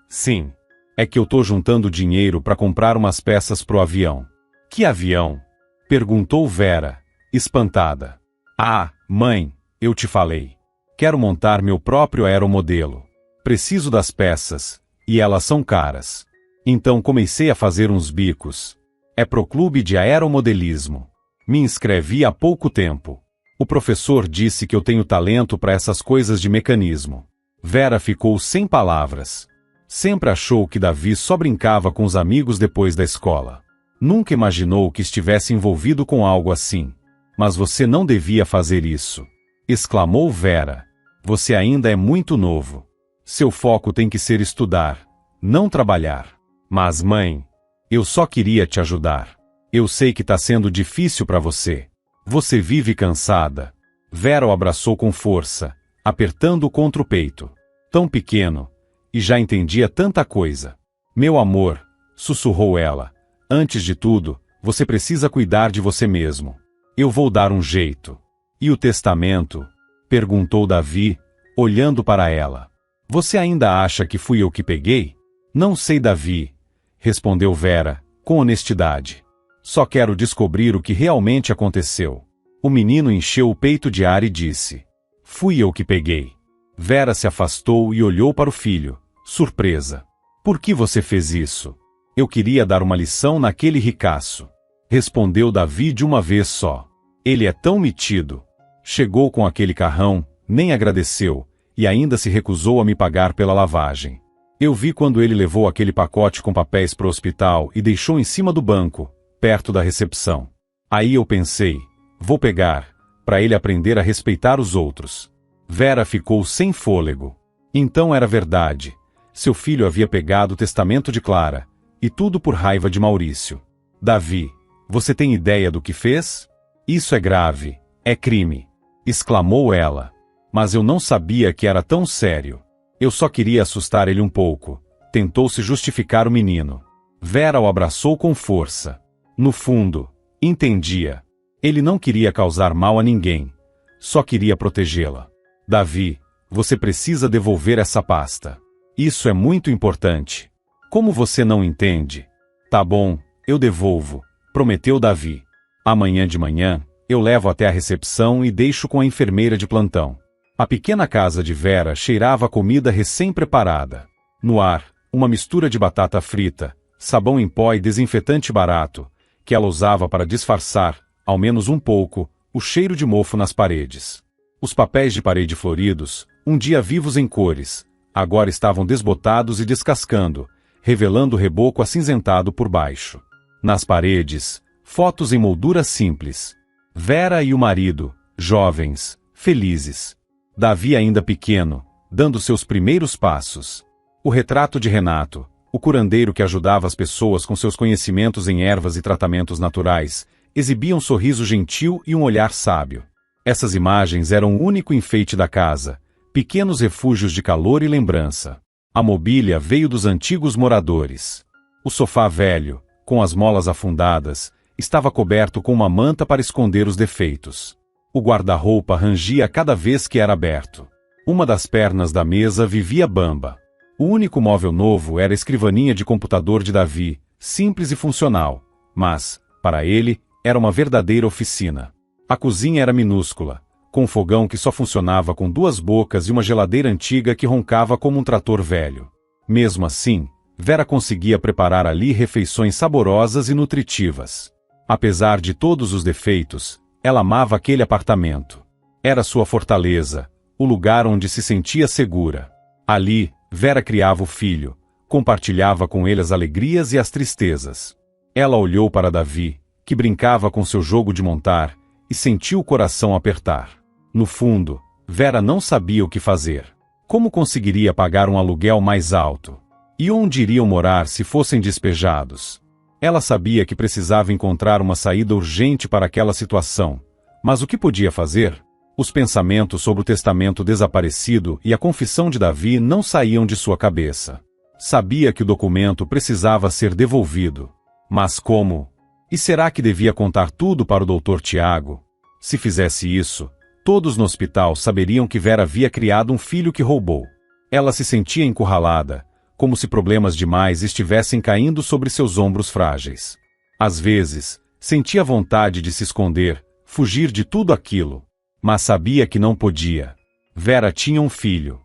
Sim. É que eu tô juntando dinheiro para comprar umas peças pro avião. Que avião? Perguntou Vera, espantada. Ah, mãe, eu te falei. Quero montar meu próprio aeromodelo. Preciso das peças, e elas são caras. Então comecei a fazer uns bicos. É pro clube de aeromodelismo. Me inscrevi há pouco tempo. O professor disse que eu tenho talento para essas coisas de mecanismo. Vera ficou sem palavras. Sempre achou que Davi só brincava com os amigos depois da escola. Nunca imaginou que estivesse envolvido com algo assim. Mas você não devia fazer isso, exclamou Vera. Você ainda é muito novo. Seu foco tem que ser estudar, não trabalhar. Mas mãe, eu só queria te ajudar. Eu sei que tá sendo difícil para você. Você vive cansada. Vera o abraçou com força, apertando-o contra o peito. Tão pequeno, e já entendia tanta coisa. Meu amor, sussurrou ela, antes de tudo, você precisa cuidar de você mesmo. Eu vou dar um jeito. E o testamento? Perguntou Davi, olhando para ela. Você ainda acha que fui eu que peguei? Não sei, Davi, respondeu Vera, com honestidade. Só quero descobrir o que realmente aconteceu. O menino encheu o peito de ar e disse. Fui eu que peguei. Vera se afastou e olhou para o filho, surpresa. Por que você fez isso? Eu queria dar uma lição naquele ricaço. Respondeu Davi de uma vez só. Ele é tão metido. Chegou com aquele carrão, nem agradeceu, e ainda se recusou a me pagar pela lavagem. Eu vi quando ele levou aquele pacote com papéis para o hospital e deixou em cima do banco, perto da recepção. Aí eu pensei, vou pegar, para ele aprender a respeitar os outros. Vera ficou sem fôlego. Então era verdade. Seu filho havia pegado o testamento de Clara, e tudo por raiva de Maurício. Davi, você tem ideia do que fez? Isso é grave, é crime, exclamou ela. Mas eu não sabia que era tão sério. Eu só queria assustar ele um pouco. Tentou se justificar o menino. Vera o abraçou com força. No fundo, entendia. Ele não queria causar mal a ninguém. Só queria protegê-la. Davi, você precisa devolver essa pasta. Isso é muito importante. Como você não entende? Tá bom, eu devolvo, prometeu Davi. Amanhã de manhã, eu levo até a recepção e deixo com a enfermeira de plantão. A pequena casa de Vera cheirava a comida recém-preparada. No ar, uma mistura de batata frita, sabão em pó e desinfetante barato, que ela usava para disfarçar, ao menos um pouco, o cheiro de mofo nas paredes. Os papéis de parede floridos, um dia vivos em cores, agora estavam desbotados e descascando, revelando o reboco acinzentado por baixo. Nas paredes, fotos em moldura simples. Vera e o marido, jovens, felizes. Davi ainda pequeno, dando seus primeiros passos. O retrato de Renato, o curandeiro que ajudava as pessoas com seus conhecimentos em ervas e tratamentos naturais, exibia um sorriso gentil e um olhar sábio. Essas imagens eram o único enfeite da casa, pequenos refúgios de calor e lembrança. A mobília veio dos antigos moradores. O sofá velho, com as molas afundadas, estava coberto com uma manta para esconder os defeitos. O guarda-roupa rangia cada vez que era aberto. Uma das pernas da mesa vivia bamba. O único móvel novo era a escrivaninha de computador de Davi, simples e funcional, mas, para ele, era uma verdadeira oficina. A cozinha era minúscula, com um fogão que só funcionava com duas bocas e uma geladeira antiga que roncava como um trator velho. Mesmo assim, Vera conseguia preparar ali refeições saborosas e nutritivas. Apesar de todos os defeitos, Ela amava aquele apartamento. Era sua fortaleza, o lugar onde se sentia segura. Ali, Vera criava o filho, compartilhava com ele as alegrias e as tristezas. Ela olhou para Davi, que brincava com seu jogo de montar, e sentiu o coração apertar. No fundo, Vera não sabia o que fazer. Como conseguiria pagar um aluguel mais alto? E onde iriam morar se fossem despejados? Ela sabia que precisava encontrar uma saída urgente para aquela situação. Mas o que podia fazer? Os pensamentos sobre o testamento desaparecido e a confissão de Davi não saíam de sua cabeça. Sabia que o documento precisava ser devolvido. Mas como? E será que devia contar tudo para o Dr. Tiago? Se fizesse isso, todos no hospital saberiam que Vera havia criado um filho que roubou. Ela se sentia encurralada, como se problemas demais estivessem caindo sobre seus ombros frágeis. Às vezes, sentia vontade de se esconder, fugir de tudo aquilo. Mas sabia que não podia. Vera tinha um filho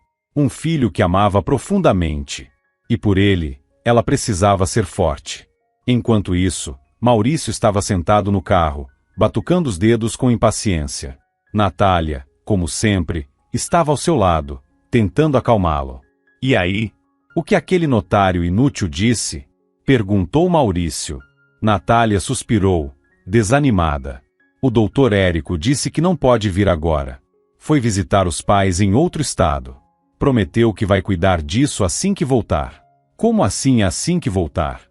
que amava profundamente. E por ele, ela precisava ser forte. Enquanto isso, Maurício estava sentado no carro, batucando os dedos com impaciência. Natália, como sempre, estava ao seu lado, tentando acalmá-lo. E aí? O que aquele notário inútil disse? Perguntou Maurício. Natália suspirou, desanimada. O doutor Érico disse que não pode vir agora. Foi visitar os pais em outro estado. Prometeu que vai cuidar disso assim que voltar. Como assim que voltar?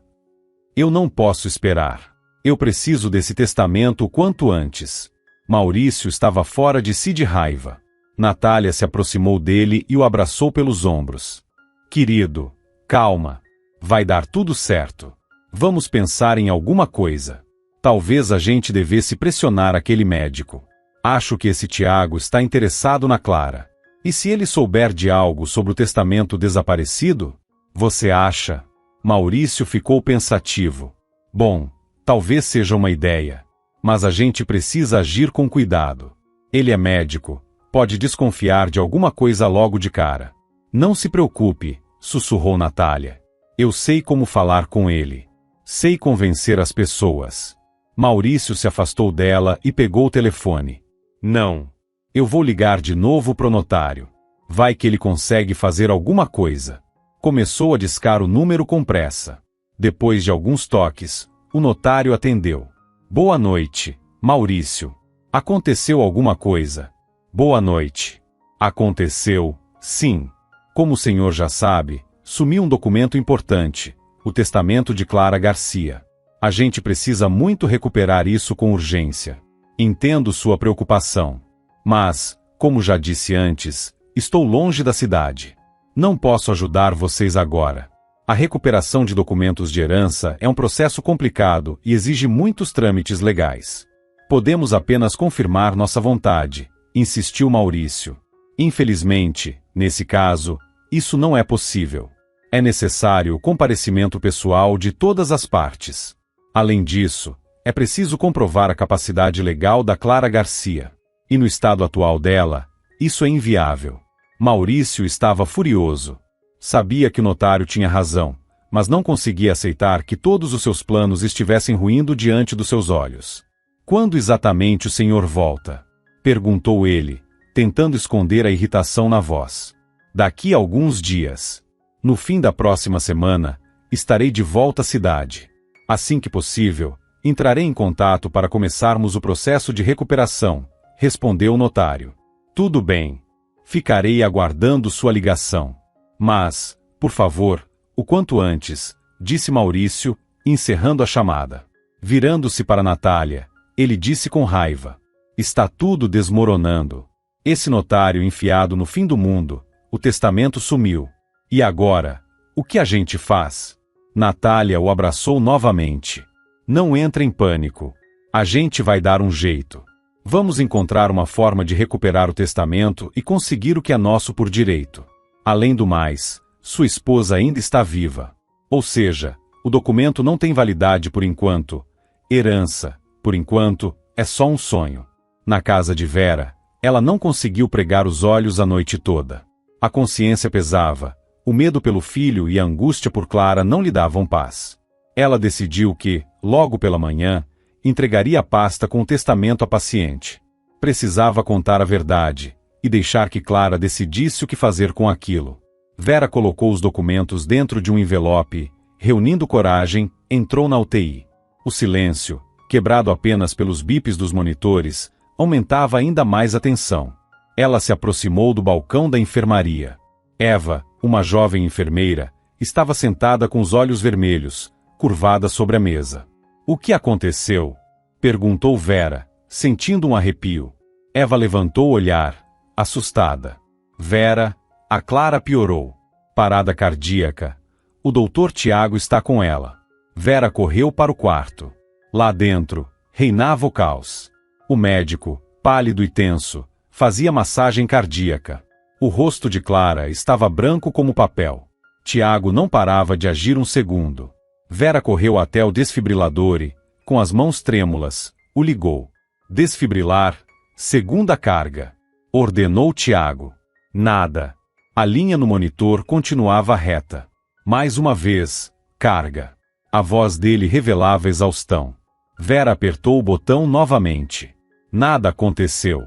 Eu não posso esperar. Eu preciso desse testamento o quanto antes. Maurício estava fora de si de raiva. Natália se aproximou dele e o abraçou pelos ombros. Querido, calma. Vai dar tudo certo. Vamos pensar em alguma coisa. Talvez a gente devesse pressionar aquele médico. Acho que esse Tiago está interessado na Clara. E se ele souber de algo sobre o testamento desaparecido? Você acha? Maurício ficou pensativo. Bom, talvez seja uma ideia. Mas a gente precisa agir com cuidado. Ele é médico. Pode desconfiar de alguma coisa logo de cara. Não se preocupe, sussurrou Natália. Eu sei como falar com ele. Sei convencer as pessoas. Maurício se afastou dela e pegou o telefone. Não. Eu vou ligar de novo pro notário. Vai que ele consegue fazer alguma coisa. Começou a discar o número com pressa. Depois de alguns toques, o notário atendeu. Boa noite, Maurício. Aconteceu alguma coisa? Boa noite. Aconteceu, sim. Como o senhor já sabe, sumiu um documento importante, o testamento de Clara Garcia. A gente precisa muito recuperar isso com urgência. Entendo sua preocupação. Mas, como já disse antes, estou longe da cidade. Não posso ajudar vocês agora. A recuperação de documentos de herança é um processo complicado e exige muitos trâmites legais. Podemos apenas confirmar nossa vontade, insistiu Maurício. Infelizmente, nesse caso, isso não é possível. É necessário o comparecimento pessoal de todas as partes. Além disso, é preciso comprovar a capacidade legal da Clara Garcia. E no estado atual dela, isso é inviável. Maurício estava furioso. Sabia que o notário tinha razão, mas não conseguia aceitar que todos os seus planos estivessem ruindo diante dos seus olhos. Quando exatamente o senhor volta? Perguntou ele, tentando esconder a irritação na voz. Daqui a alguns dias. No fim da próxima semana, estarei de volta à cidade. Assim que possível, entrarei em contato para começarmos o processo de recuperação, respondeu o notário. Tudo bem. Ficarei aguardando sua ligação. Mas, por favor, o quanto antes, disse Maurício, encerrando a chamada. Virando-se para Natália, ele disse com raiva. Está tudo desmoronando. Esse notário enfiado no fim do mundo, o testamento sumiu. E agora, o que a gente faz? Natália o abraçou novamente. Não entre em pânico. A gente vai dar um jeito. Vamos encontrar uma forma de recuperar o testamento e conseguir o que é nosso por direito. Além do mais, sua esposa ainda está viva. Ou seja, o documento não tem validade por enquanto. Herança, por enquanto, é só um sonho. Na casa de Vera, ela não conseguiu pregar os olhos a noite toda. A consciência pesava. O medo pelo filho e a angústia por Clara não lhe davam paz. Ela decidiu que, logo pela manhã, entregaria a pasta com o testamento à paciente. Precisava contar a verdade e deixar que Clara decidisse o que fazer com aquilo. Vera colocou os documentos dentro de um envelope, reunindo coragem, entrou na UTI. O silêncio, quebrado apenas pelos bips dos monitores, aumentava ainda mais a tensão. Ela se aproximou do balcão da enfermaria. Eva, uma jovem enfermeira, estava sentada com os olhos vermelhos, curvada sobre a mesa. "O que aconteceu?" perguntou Vera, sentindo um arrepio. Eva levantou o olhar, assustada. "Vera, a Clara piorou. Parada cardíaca. O doutor Tiago está com ela." Vera correu para o quarto. Lá dentro, reinava o caos. O médico, pálido e tenso, fazia massagem cardíaca. O rosto de Clara estava branco como papel. Tiago não parava de agir um segundo. Vera correu até o desfibrilador e, com as mãos trêmulas, o ligou. "Desfibrilar, segunda carga", ordenou Tiago. Nada. A linha no monitor continuava reta. Mais uma vez, carga. A voz dele revelava exaustão. Vera apertou o botão novamente. Nada aconteceu.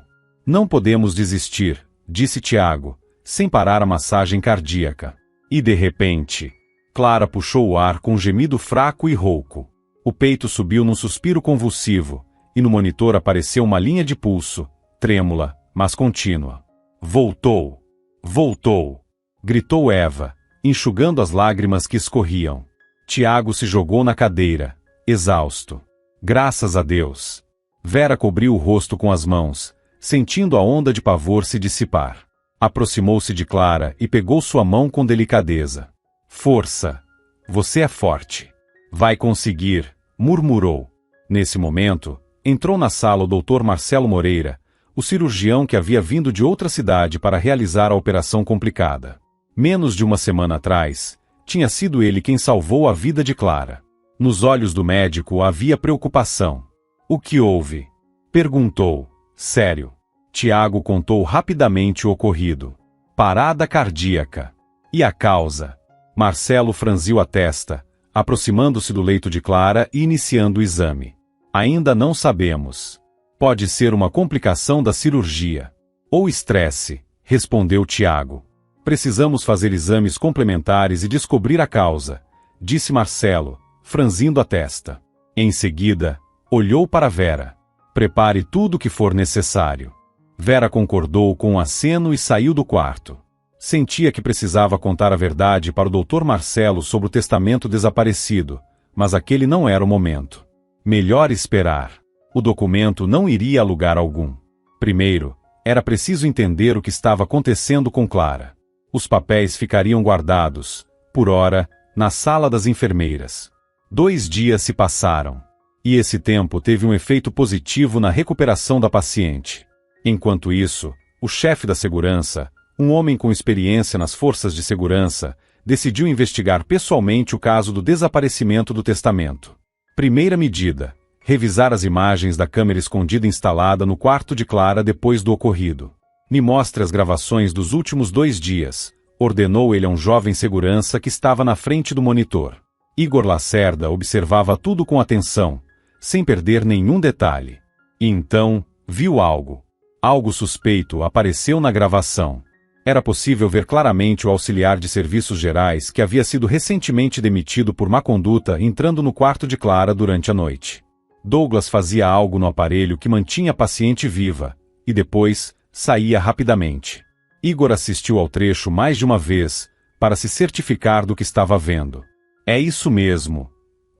"Não podemos desistir", disse Tiago, sem parar a massagem cardíaca. E de repente, Clara puxou o ar com um gemido fraco e rouco. O peito subiu num suspiro convulsivo, e no monitor apareceu uma linha de pulso, trêmula, mas contínua. "Voltou! Voltou!" gritou Eva, enxugando as lágrimas que escorriam. Tiago se jogou na cadeira, exausto. "Graças a Deus!" Vera cobriu o rosto com as mãos, sentindo a onda de pavor se dissipar. Aproximou-se de Clara e pegou sua mão com delicadeza. "Força! Você é forte. Vai conseguir", murmurou. Nesse momento, entrou na sala o Dr. Marcelo Moreira, o cirurgião que havia vindo de outra cidade para realizar a operação complicada. Menos de uma semana atrás, tinha sido ele quem salvou a vida de Clara. Nos olhos do médico havia preocupação. "O que houve?" perguntou. "Sério." Tiago contou rapidamente o ocorrido. "Parada cardíaca." "E a causa?" Marcelo franziu a testa, aproximando-se do leito de Clara e iniciando o exame. "Ainda não sabemos. Pode ser uma complicação da cirurgia. Ou estresse", respondeu Tiago. "Precisamos fazer exames complementares e descobrir a causa", disse Marcelo, franzindo a testa. Em seguida, olhou para Vera. "Prepare tudo o que for necessário." Vera concordou com um aceno e saiu do quarto. Sentia que precisava contar a verdade para o Dr. Marcelo sobre o testamento desaparecido, mas aquele não era o momento. Melhor esperar. O documento não iria a lugar algum. Primeiro, era preciso entender o que estava acontecendo com Clara. Os papéis ficariam guardados, por hora, na sala das enfermeiras. 2 dias se passaram. E esse tempo teve um efeito positivo na recuperação da paciente. Enquanto isso, o chefe da segurança, um homem com experiência nas forças de segurança, decidiu investigar pessoalmente o caso do desaparecimento do testamento. Primeira medida: revisar as imagens da câmera escondida instalada no quarto de Clara depois do ocorrido. "Me mostre as gravações dos últimos 2 dias", ordenou ele a um jovem segurança que estava na frente do monitor. Igor Lacerda observava tudo com atenção, sem perder nenhum detalhe. E então, viu algo. Algo suspeito apareceu na gravação. Era possível ver claramente o auxiliar de serviços gerais que havia sido recentemente demitido por má conduta entrando no quarto de Clara durante a noite. Douglas fazia algo no aparelho que mantinha a paciente viva, e depois saía rapidamente. Igor assistiu ao trecho mais de uma vez, para se certificar do que estava vendo. "É isso mesmo",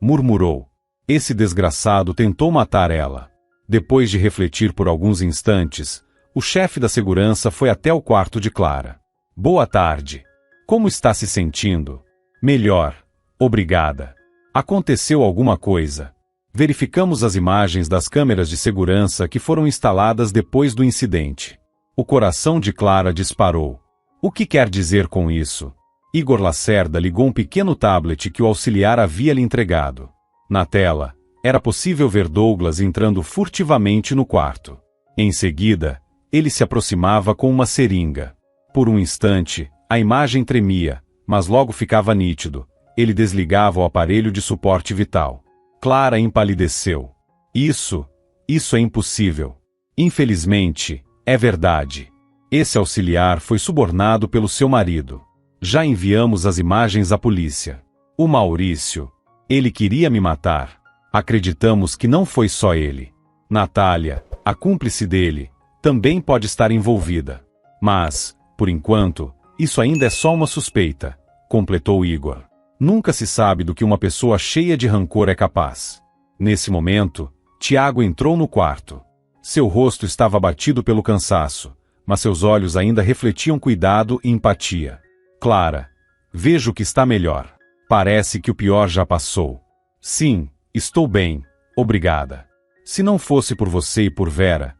murmurou. "Esse desgraçado tentou matar ela." Depois de refletir por alguns instantes, o chefe da segurança foi até o quarto de Clara. "Boa tarde. Como está se sentindo?" "Melhor. Obrigada." "Aconteceu alguma coisa?" Verificamos as imagens das câmeras de segurança que foram instaladas depois do incidente. O coração de Clara disparou. "O que quer dizer com isso?" Igor Lacerda ligou um pequeno tablet que o auxiliar havia lhe entregado. Na tela, era possível ver Douglas entrando furtivamente no quarto. Em seguida, ele se aproximava com uma seringa. Por um instante, a imagem tremia, mas logo ficava nítido. Ele desligava o aparelho de suporte vital. Clara empalideceu. Isso é impossível. Infelizmente, é verdade. Esse auxiliar foi subornado pelo seu marido. Já enviamos as imagens à polícia. O Maurício, ele queria me matar. Acreditamos que não foi só ele. Natália, a cúmplice dele, também pode estar envolvida. Mas, por enquanto, isso ainda é só uma suspeita, completou Igor. Nunca se sabe do que uma pessoa cheia de rancor é capaz. Nesse momento, Tiago entrou no quarto. Seu rosto estava abatido pelo cansaço, mas seus olhos ainda refletiam cuidado e empatia. Clara, vejo que está melhor. Parece que o pior já passou. Sim, estou bem, obrigada. Se não fosse por você e por Vera,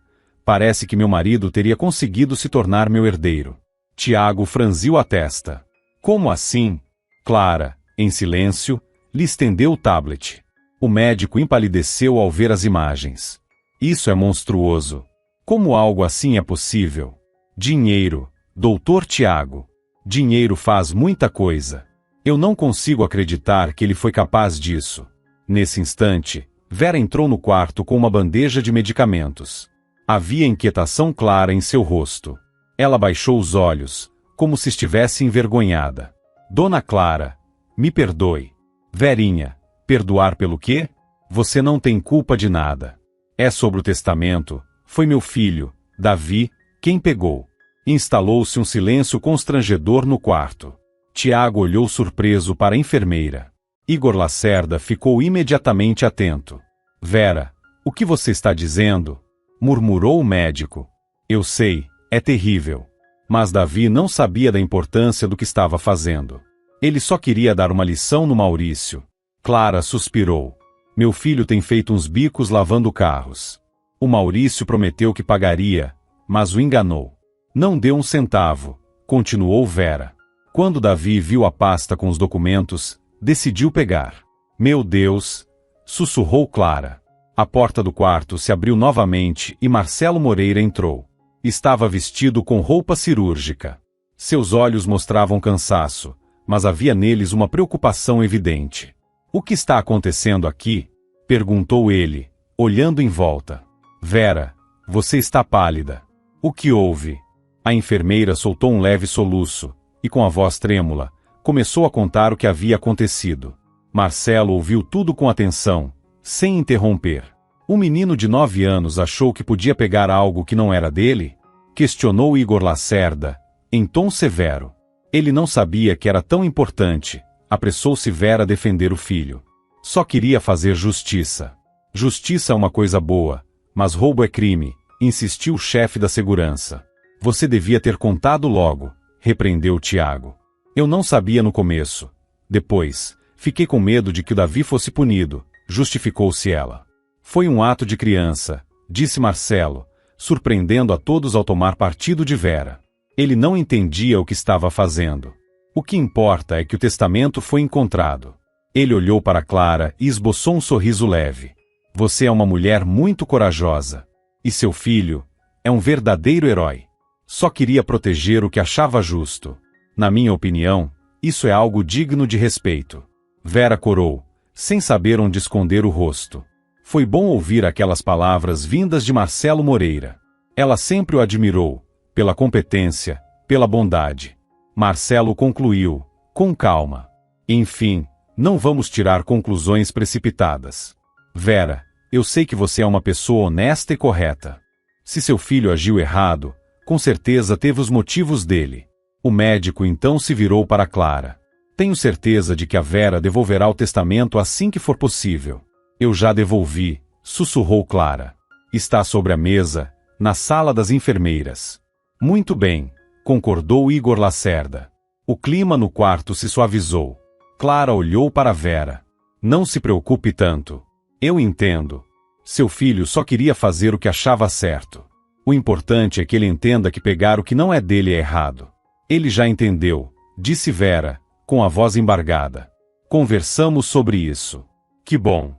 parece que meu marido teria conseguido se tornar meu herdeiro. Tiago franziu a testa. Como assim? Clara, em silêncio, lhe estendeu o tablet. O médico empalideceu ao ver as imagens. Isso é monstruoso. Como algo assim é possível? Dinheiro, Dr. Tiago. Dinheiro faz muita coisa. Eu não consigo acreditar que ele foi capaz disso. Nesse instante, Vera entrou no quarto com uma bandeja de medicamentos. Havia inquietação clara em seu rosto. Ela baixou os olhos, como se estivesse envergonhada. Dona Clara, me perdoe. Verinha, perdoar pelo quê? Você não tem culpa de nada. É sobre o testamento, foi meu filho, Davi, quem pegou. Instalou-se um silêncio constrangedor no quarto. Tiago olhou surpreso para a enfermeira. Igor Lacerda ficou imediatamente atento. Vera, o que você está dizendo? Murmurou o médico. Eu sei, é terrível. Mas Davi não sabia da importância do que estava fazendo. Ele só queria dar uma lição no Maurício. Clara suspirou. Meu filho tem feito uns bicos lavando carros. O Maurício prometeu que pagaria, mas o enganou. Não deu um centavo, continuou Vera. Quando Davi viu a pasta com os documentos, decidiu pegar. Meu Deus! Sussurrou Clara. A porta do quarto se abriu novamente e Marcelo Moreira entrou. Estava vestido com roupa cirúrgica. Seus olhos mostravam cansaço, mas havia neles uma preocupação evidente. O que está acontecendo aqui? Perguntou ele, olhando em volta. Vera, você está pálida. O que houve? A enfermeira soltou um leve soluço, e com a voz trêmula, começou a contar o que havia acontecido. Marcelo ouviu tudo com atenção, sem interromper. O menino de 9 anos achou que podia pegar algo que não era dele? Questionou Igor Lacerda, em tom severo. Ele não sabia que era tão importante. Apressou-se Vera a defender o filho. Só queria fazer justiça. Justiça é uma coisa boa, mas roubo é crime, insistiu o chefe da segurança. Você devia ter contado logo, repreendeu Tiago. Eu não sabia no começo. Depois, fiquei com medo de que o Davi fosse punido, justificou-se ela. Foi um ato de criança, disse Marcelo, surpreendendo a todos ao tomar partido de Vera. Ele não entendia o que estava fazendo. O que importa é que o testamento foi encontrado. Ele olhou para Clara e esboçou um sorriso leve. Você é uma mulher muito corajosa. E seu filho é um verdadeiro herói. Só queria proteger o que achava justo. Na minha opinião, isso é algo digno de respeito. Vera corou, sem saber onde esconder o rosto. Foi bom ouvir aquelas palavras vindas de Marcelo Moreira. Ela sempre o admirou, pela competência, pela bondade. Marcelo concluiu, com calma. Enfim, não vamos tirar conclusões precipitadas. Vera, eu sei que você é uma pessoa honesta e correta. Se seu filho agiu errado, com certeza teve os motivos dele. O médico então se virou para Clara. Tenho certeza de que a Vera devolverá o testamento assim que for possível. Eu já devolvi, sussurrou Clara. Está sobre a mesa, na sala das enfermeiras. Muito bem, concordou Igor Lacerda. O clima no quarto se suavizou. Clara olhou para Vera. Não se preocupe tanto. Eu entendo. Seu filho só queria fazer o que achava certo. O importante é que ele entenda que pegar o que não é dele é errado. Ele já entendeu, disse Vera, com a voz embargada. Conversamos sobre isso. Que bom.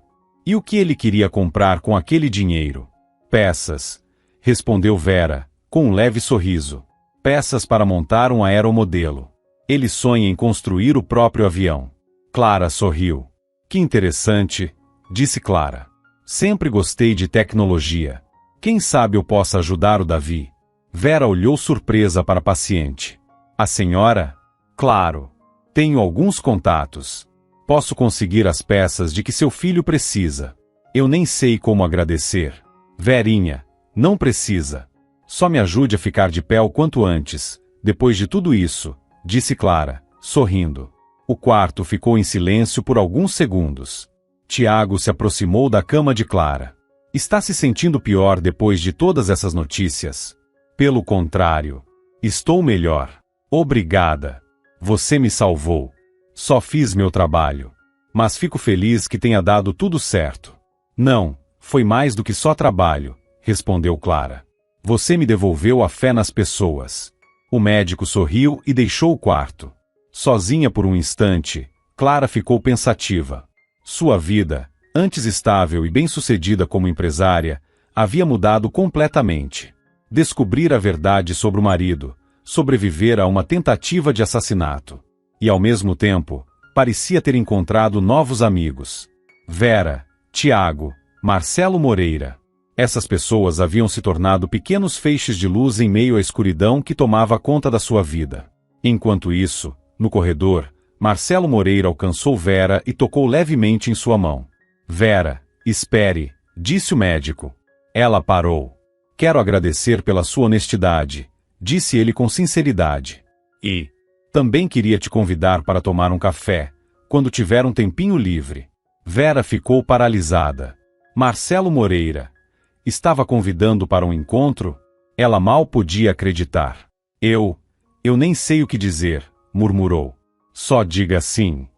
E o que ele queria comprar com aquele dinheiro? Peças, respondeu Vera, com um leve sorriso. Peças para montar um aeromodelo. Ele sonha em construir o próprio avião. Clara sorriu. Que interessante, disse Clara. Sempre gostei de tecnologia. Quem sabe eu possa ajudar o Davi? Vera olhou surpresa para a paciente. A senhora? Claro. Tenho alguns contatos. Posso conseguir as peças de que seu filho precisa. Eu nem sei como agradecer. Verinha, não precisa. Só me ajude a ficar de pé o quanto antes, depois de tudo isso, disse Clara, sorrindo. O quarto ficou em silêncio por alguns segundos. Tiago se aproximou da cama de Clara. Está se sentindo pior depois de todas essas notícias? Pelo contrário. Estou melhor. Obrigada. Você me salvou. Só fiz meu trabalho. Mas fico feliz que tenha dado tudo certo. Não, foi mais do que só trabalho, respondeu Clara. Você me devolveu a fé nas pessoas. O médico sorriu e deixou o quarto. Sozinha por um instante, Clara ficou pensativa. Sua vida, antes estável e bem-sucedida como empresária, havia mudado completamente. Descobrir a verdade sobre o marido, sobreviver a uma tentativa de assassinato. E ao mesmo tempo, parecia ter encontrado novos amigos. Vera, Tiago, Marcelo Moreira. Essas pessoas haviam se tornado pequenos feixes de luz em meio à escuridão que tomava conta da sua vida. Enquanto isso, no corredor, Marcelo Moreira alcançou Vera e tocou levemente em sua mão. Vera, espere, disse o médico. Ela parou. Quero agradecer pela sua honestidade, disse ele com sinceridade. E também queria te convidar para tomar um café, quando tiver um tempinho livre. Vera ficou paralisada. Marcelo Moreira estava convidando para um encontro? Ela mal podia acreditar. Eu nem sei o que dizer, murmurou. Só diga sim.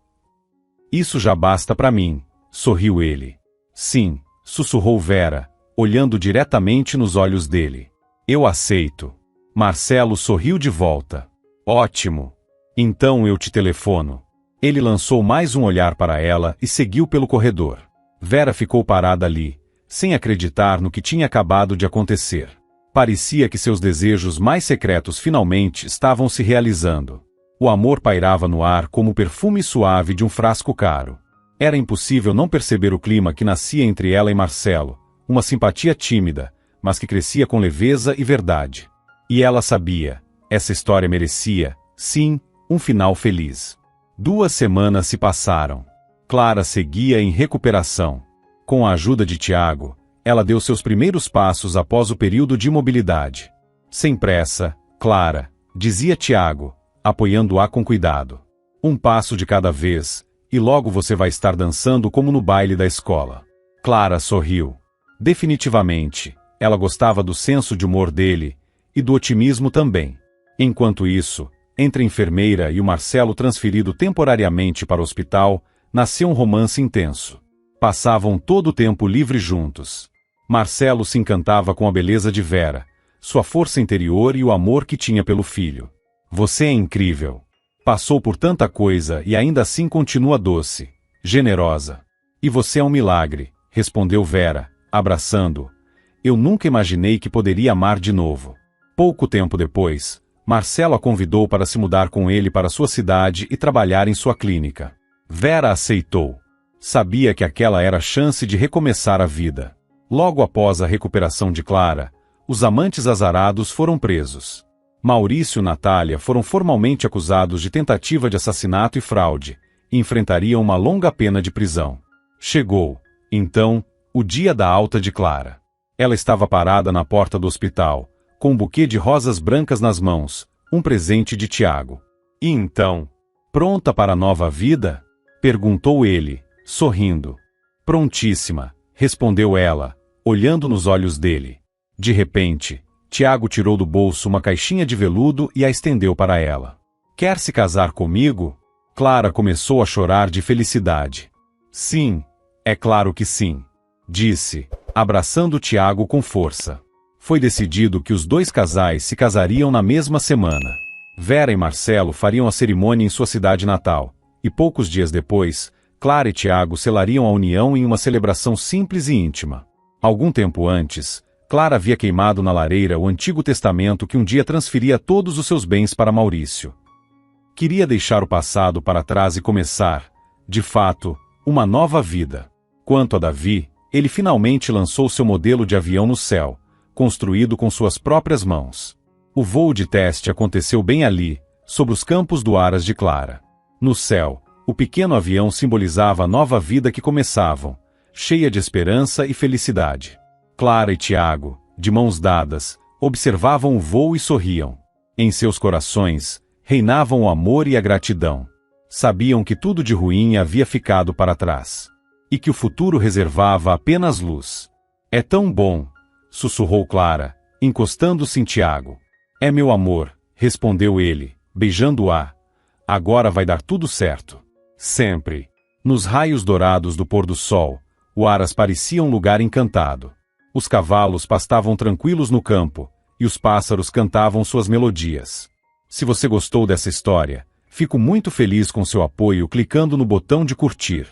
Isso já basta para mim, sorriu ele. Sim, sussurrou Vera, olhando diretamente nos olhos dele. Eu aceito. Marcelo sorriu de volta. Ótimo. Então eu te telefono. Ele lançou mais um olhar para ela e seguiu pelo corredor. Vera ficou parada ali, sem acreditar no que tinha acabado de acontecer. Parecia que seus desejos mais secretos finalmente estavam se realizando. O amor pairava no ar como o perfume suave de um frasco caro. Era impossível não perceber o clima que nascia entre ela e Marcelo, uma simpatia tímida, mas que crescia com leveza e verdade. E ela sabia, essa história merecia, sim, um final feliz. 2 semanas se passaram. Clara seguia em recuperação. Com a ajuda de Tiago, ela deu seus primeiros passos após o período de imobilidade. Sem pressa, Clara, dizia Tiago, apoiando-a com cuidado. Um passo de cada vez, e logo você vai estar dançando como no baile da escola. Clara sorriu. Definitivamente, ela gostava do senso de humor dele, e do otimismo também. Enquanto isso, entre a enfermeira e o Marcelo transferido temporariamente para o hospital, nasceu um romance intenso. Passavam todo o tempo livre juntos. Marcelo se encantava com a beleza de Vera, sua força interior e o amor que tinha pelo filho. Você é incrível. Passou por tanta coisa e ainda assim continua doce, generosa. E você é um milagre, respondeu Vera, abraçando-o. Eu nunca imaginei que poderia amar de novo. Pouco tempo depois, Marcelo a convidou para se mudar com ele para sua cidade e trabalhar em sua clínica. Vera aceitou. Sabia que aquela era a chance de recomeçar a vida. Logo após a recuperação de Clara, os amantes azarados foram presos. Maurício e Natália foram formalmente acusados de tentativa de assassinato e fraude, e enfrentariam uma longa pena de prisão. Chegou, então, o dia da alta de Clara. Ela estava parada na porta do hospital, com um buquê de rosas brancas nas mãos, um presente de Tiago. E então, pronta para a nova vida? Perguntou ele, sorrindo. Prontíssima, respondeu ela, olhando nos olhos dele. De repente, Tiago tirou do bolso uma caixinha de veludo e a estendeu para ela. Quer se casar comigo? Clara começou a chorar de felicidade. Sim, é claro que sim, disse, abraçando Tiago com força. Foi decidido que os 2 casais se casariam na mesma semana. Vera e Marcelo fariam a cerimônia em sua cidade natal, e poucos dias depois, Clara e Tiago selariam a união em uma celebração simples e íntima. Algum tempo antes, Clara havia queimado na lareira o Antigo Testamento que um dia transferia todos os seus bens para Maurício. Queria deixar o passado para trás e começar, de fato, uma nova vida. Quanto a Davi, Ele finalmente lançou seu modelo de avião no céu, construído com suas próprias mãos. O voo de teste aconteceu bem ali, sobre os campos do Aras de Clara. No céu, o pequeno avião simbolizava a nova vida que começavam, cheia de esperança e felicidade. Clara e Tiago, de mãos dadas, observavam o voo e sorriam. Em seus corações, reinavam o amor e a gratidão. Sabiam que tudo de ruim havia ficado para trás. E que o futuro reservava apenas luz. É tão bom, sussurrou Clara, encostando-se em Tiago. É meu amor, respondeu ele, beijando-a. Agora vai dar tudo certo. Sempre. Nos raios dourados do pôr do sol, o Aras parecia um lugar encantado. Os cavalos pastavam tranquilos no campo, e os pássaros cantavam suas melodias. Se você gostou dessa história, fico muito feliz com seu apoio clicando no botão de curtir.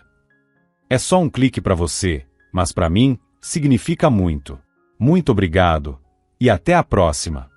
É só um clique para você, mas para mim, significa muito. Muito obrigado, e até a próxima!